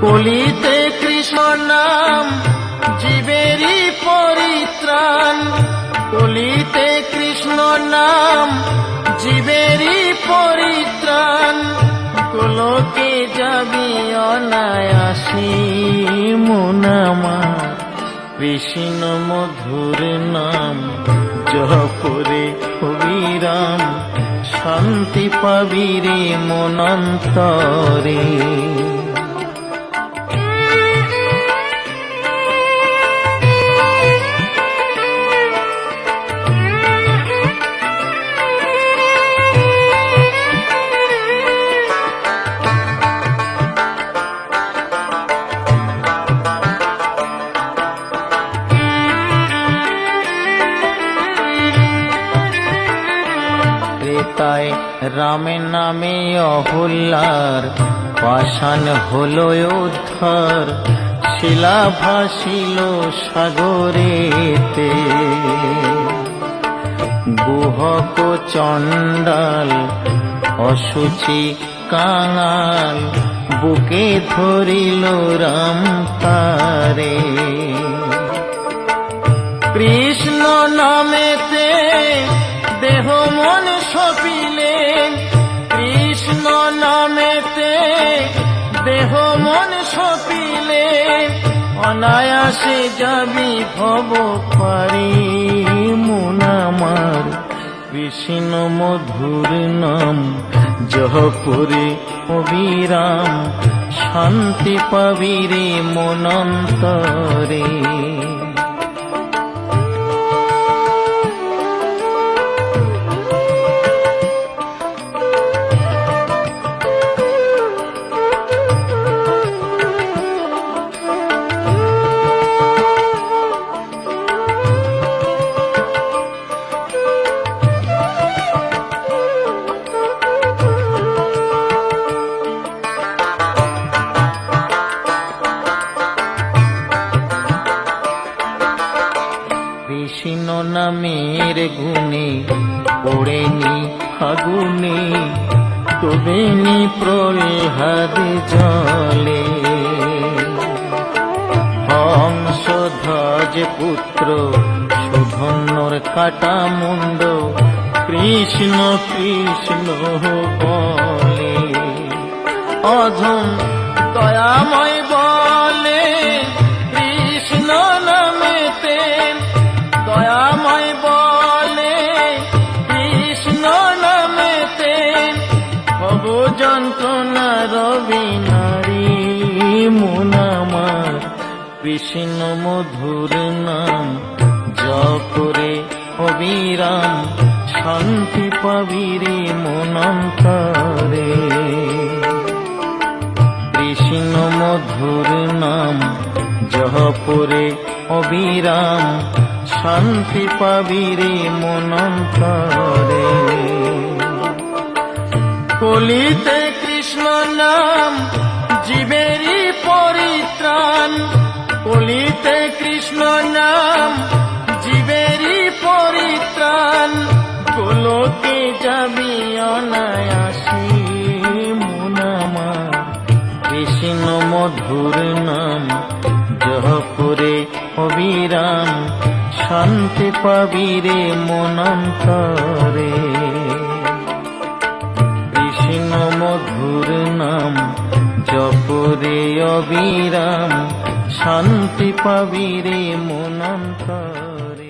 কলিতে কৃষ্ণ নাম জীবেরই পরিত্রাণ, কলিতে কৃষ্ণ নাম জীবেরই পরিত্রাণ। গোলকে যাবি অনায়াসে মন আমার, কৃষ্ণ মধুর নাম জপরে অবিরাম, শান্তি পাবি রে মন অন্তরে। তাই রামের নামে অহল্যার পাষাণ হলো উদ্ধার, শিলা ভাসিল সাগরেতে। গুহক চণ্ডাল অসুচি কাঙাল, বুকে ধরিল রাম তারে। কৃষ্ণ নামেতে দেহ মন সপিলেন, কৃষ্ণ নামেতে দেহ মন সপিলেন। অনায়াসে যাবি ভব পারি মন আমার, কৃষ্ণ মধুর নাম জপরে অবিরাম, শান্তি পাবি রে মন অন্তরে। কৃষ্ণ নামের গুণে পড়েনি ফাগুনে, তবেনি প্রহ্লাদ জলে। হংসধ্বজ পুত্র সুধন্বর কাটা মুন্ড, কৃষ্ণ কৃষ্ণ বলে। অধম দয়াময় বলে কৃষ্ণ নামেতে, দয়াময় বলে কৃষ্ণ নামেতে। ভব যন্ত্রণা রবি নারী মন আমার, কৃষ্ণ মধুর নাম জপরে অবিরাম, শান্তি পাবি রে মন অন্তরে। কৃষ্ণ মধুর নাম জপরে অবিরাম, শান্তি পাবি রে মন অন্তরে। কলিতে কৃষ্ণ নাম জীবেরই পরিত্রাণ, কলিতে কৃষ্ণ নাম জীবেরই পরিত্রাণ। গোলকে যাবি অনায়াসে মন আমার, কৃষ্ণ মধুর নাম জপরে অবিরাম, শান্তি পাবি রে মন অন্তরে। কৃষ্ণ মধুর নাম জপরে অবিরাম, শান্তি পাবি রে মন অন্তরে।